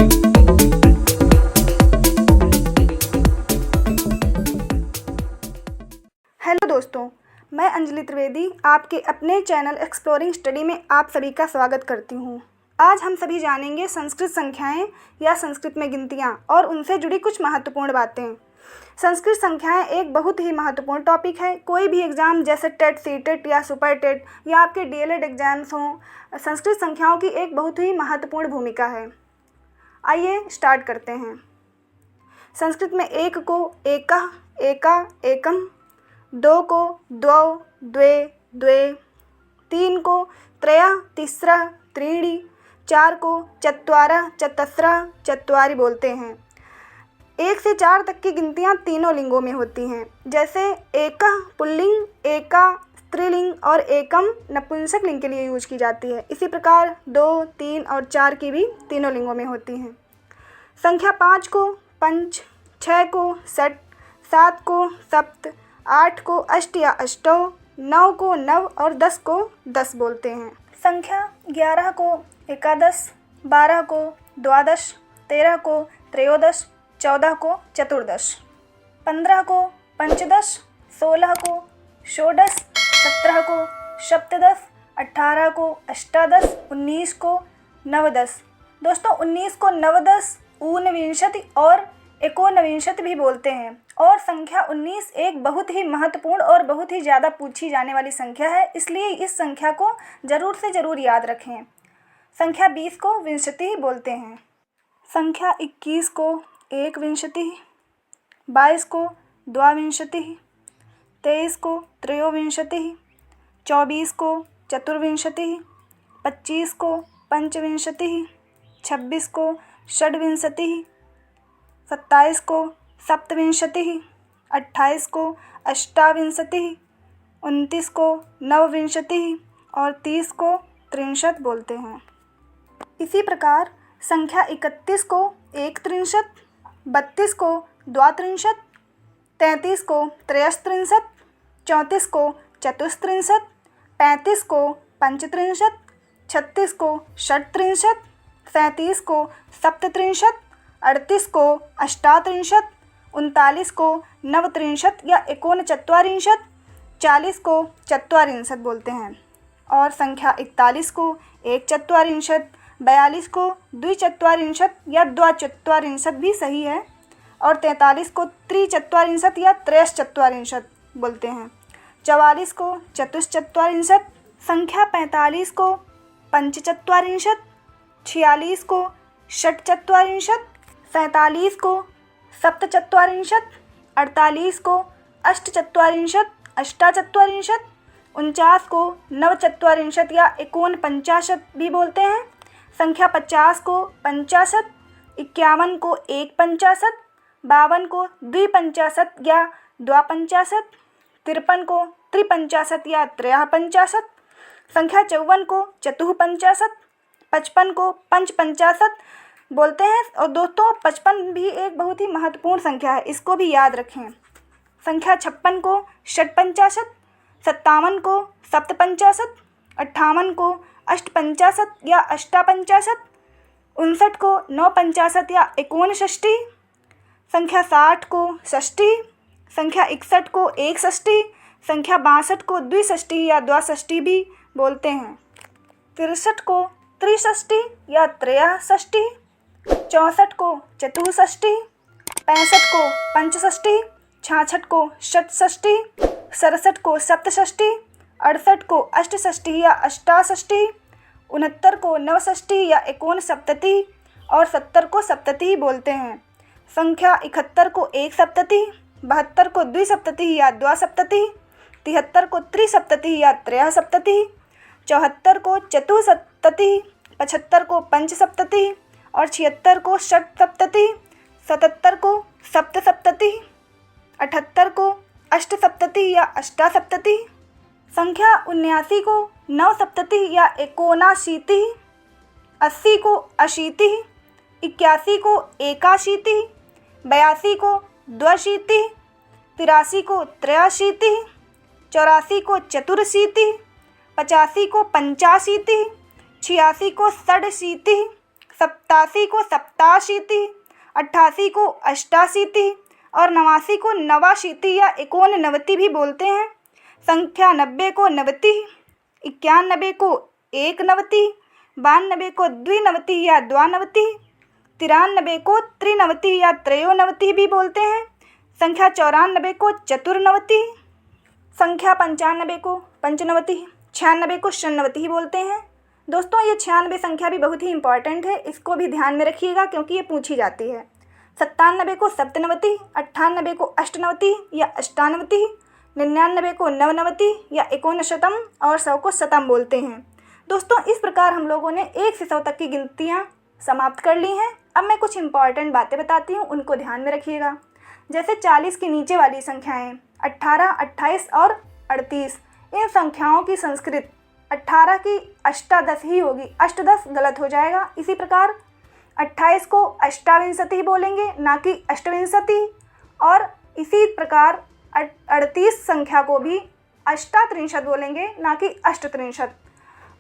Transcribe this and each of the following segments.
Hello दोस्तों, मैं अंजलि त्रिवेदी आपके अपने चैनल एक्सप्लोरिंग स्टडी में आप सभी का स्वागत करती हूँ। आज हम सभी जानेंगे संस्कृत संख्याएं या संस्कृत में गिनतियाँ और उनसे जुड़ी कुछ महत्वपूर्ण बातें। संस्कृत संख्याएं एक बहुत ही महत्वपूर्ण टॉपिक है। कोई भी एग्ज़ाम जैसे टेट, सीटेट या सुपर टेट या आपके डीएलएड एग्ज़ाम्स हों, संस्कृत संख्याओं की एक बहुत ही महत्वपूर्ण भूमिका है। आइए स्टार्ट करते हैं। संस्कृत में एक को एकः, एका, एकम, दो को द्वौ, द्वे, द्वे, तीन को त्रयः, तिस्रः, त्रीणि, चार को चत्वारः, चतस्रः, चत्वारि बोलते हैं। 1 से 4 तक की गिनतियाँ तीनों लिंगों में होती हैं, जैसे एकः पुल्लिंग, एका स्त्रीलिंग और एकम नपुंसक लिंग के लिए यूज की जाती है। इसी प्रकार 2, 3 और 4 की भी तीनों लिंगों में होती हैं। संख्या 5 को पंच, 6 को षट, 7 को सप्त, 8 को अष्ट या अष्टौ, 9 को नव और 10 को 10 बोलते हैं। संख्या 11 को एकादश, 12 को द्वादश, 13 को त्रयोदश, 14 को चतुर्दश, 15 को पंचदश, 16 को षोडश, 17 को सप्तदश, 18 को अष्टादश, 19 को नवदश। दोस्तों 19 को नवदश, ऊनविंशति और एकोनविंशति भी बोलते हैं। और संख्या 19 एक बहुत ही महत्वपूर्ण और बहुत ही ज़्यादा पूछी जाने वाली संख्या है, इसलिए इस संख्या को ज़रूर से ज़रूर याद रखें। संख्या 20 को विंशति बोलते हैं। संख्या 21 को एकविंशति, 22 को द्वाविंशति, 23 को त्रयोविंशति, 24 को चतुर्विंशति, 25 को पंचविंशति, 26 को षड्विंशति, 27 को सप्तविंशति, 28 को अष्टाविंशति, 29 को नवविंशति और 30 को त्रिंशत बोलते हैं। इसी प्रकार संख्या 31 को एकत्रिंशत, 32 को द्वात्रिंशत, 33 को त्रयस्त्रिंशत, 34 को चतुस्त्रिंशत, 35 को पंचत्रिंशत, 36 को षट्त्रिंशत, 37 को सप्तत्रिंशत, 38 को अष्टात्रिंशत, 39 को नवत्रिंशत या एकोनचत्वारिंशत, 40 को चत्वारिंशत बोलते हैं। और संख्या 41 को एकचत्वारिंशत, 42 को द्विचत्वारिंशत या द्वाचत्वारिंशत भी सही है, और 43 को त्रिचत्वारिंशत या त्रयश्चत्वारिंशत बोलते हैं। 44 को चतुश्चत्वारिंशत, संख्या 45 को पंचचत्वारिंशत, 46 को षट्चत्वारिंशत, 47 को सप्तचत्वारिंशत, 48 को अष्टचत्वारिंशत, अष्टाचत्वारिंशत, 49 को नवचत्वारिंशत या एकोनपंचाशत भी बोलते हैं। संख्या 50 को पंचाशत, 51 को एकपंचाशत, 52 को द्विपंचाशत या द्वापंचाशत, 53 को त्रिपंचाशत या त्रयःपंचाशत, संख्या 54 को चतुःपंचाशत, 55 को पंचपंचाशत बोलते हैं। और दोस्तों 55 भी एक बहुत ही महत्वपूर्ण संख्या है, इसको भी याद रखें। संख्या 56 को षट्पंचाशत, 57 को सप्तपंचाशत, 58 को अष्टपंचाशत या अष्टापंचाशत, 59 को नवपंचाशत या एकोनषष्टि, संख्या 60 को षष्टि, संख्या 61 को एकषष्टि, संख्या 62 को द्विषष्टि या द्वाषष्टि भी बोलते हैं। 63 को त्रिषष्टि या त्रयःषष्टि, 64 को चतुःषष्टि, 65 को पंचषष्टि, 66 को षट्षष्टि, 67 को सप्तषष्टि, 68 को अष्टषष्टि या अष्टाषष्टि, 69 को नवषष्टि या एकोनसप्तति और 70 को सप्तति बोलते हैं। संख्या 71 को एक सप्तति, 72 को द्विसप्तति या द्वासप्तति, 73 को त्रिसप्तति या त्रयःसप्तति, 74 को चतुःसप्तति, 75 को पंचसप्तति और 76 को षट्सप्तति, 77 को सप्तसप्तति, 78 को अष्टसप्तति या अष्टासप्तति, संख्या 79 को नवसप्तति या एकोनाशीति, 80 को अशीति, 81 को एकाशीति, 82 को द्व्यशीति, 83 को त्रयाशीति, 84 को चतुरशीति, 85 को पंचाशीति, 86 को षडशीति, 87 को सप्ताशीति, 88 को अष्टाशीति और 89 को नवाशीति या 89 भी बोलते हैं। संख्या 90 को नवति, 91 को एकनवति, 92 को द्विनवति या द्वानवति, 93 को त्रिनवति या त्रयोनवति भी बोलते हैं। संख्या 94 को चतुर्नवति, संख्या 95 को पंचनवति, 96 को षण्णवति ही बोलते हैं। दोस्तों ये 96 संख्या भी बहुत ही इंपॉर्टेंट है, इसको भी ध्यान में रखिएगा क्योंकि ये पूछी जाती है। 97 को सप्तनवति, 98 को अष्टनवति या अष्टानवति, 99 को नवनवति या एकोनशतम और 100 को शतम बोलते हैं। दोस्तों इस प्रकार हम लोगों ने 1 से 100 तक की गिनतियाँ समाप्त कर ली हैं। अब मैं कुछ इंपॉर्टेंट बातें बताती हूँ, उनको ध्यान में रखिएगा। जैसे 40 के नीचे वाली संख्याएँ 18, 28 और 38, इन संख्याओं की संस्कृत 18 की अष्टादश ही होगी, अष्टदश गलत हो जाएगा। इसी प्रकार 28 को अष्टाविंशति बोलेंगे, ना कि अष्टविंशति। और इसी प्रकार 38 संख्या को भी अष्टात्रिंशत बोलेंगे, ना कि अष्टत्रिंशत।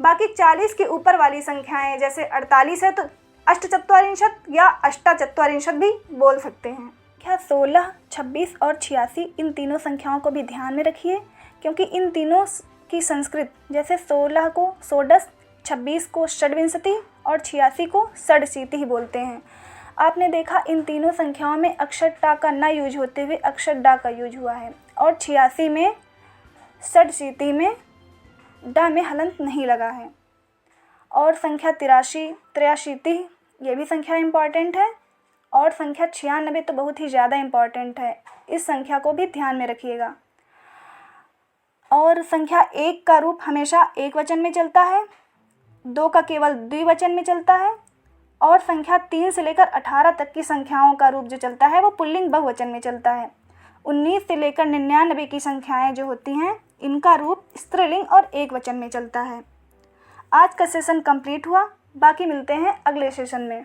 बाकी 40 के ऊपर वाली संख्याएं जैसे 48 है तो अष्टचत्वारिंशत या अष्टाचत्वारिंशत भी बोल सकते हैं। क्या 16, 26 और 86 इन तीनों संख्याओं को भी ध्यान में रखिए क्योंकि इन तीनों की संस्कृत जैसे 16 को षोडश, 26 को षड्विंशति और 86 को षडशीति ही बोलते हैं। आपने देखा इन तीनों संख्याओं में अक्षर टा का न यूज होते हुए अक्षर डा का यूज हुआ है और 86 में षडशीति में डा में हलंत नहीं लगा है। और संख्या 83, 83 ये भी संख्या इम्पॉर्टेंट है। और संख्या 96 तो बहुत ही ज़्यादा इम्पॉर्टेंट है, इस संख्या को भी ध्यान में रखिएगा। और संख्या 1 का रूप हमेशा एक वचन में चलता है, 2 का केवल द्विवचन में चलता है और संख्या 3 से लेकर 18 तक की संख्याओं का रूप जो चलता है वो पुल्लिंग बहुवचन में चलता है। 19 से लेकर 99 की संख्याएं जो होती हैं इनका रूप स्त्रीलिंग और एक वचन में चलता है। आज का सेशन कंप्लीट हुआ, बाकी मिलते हैं अगले सेशन में।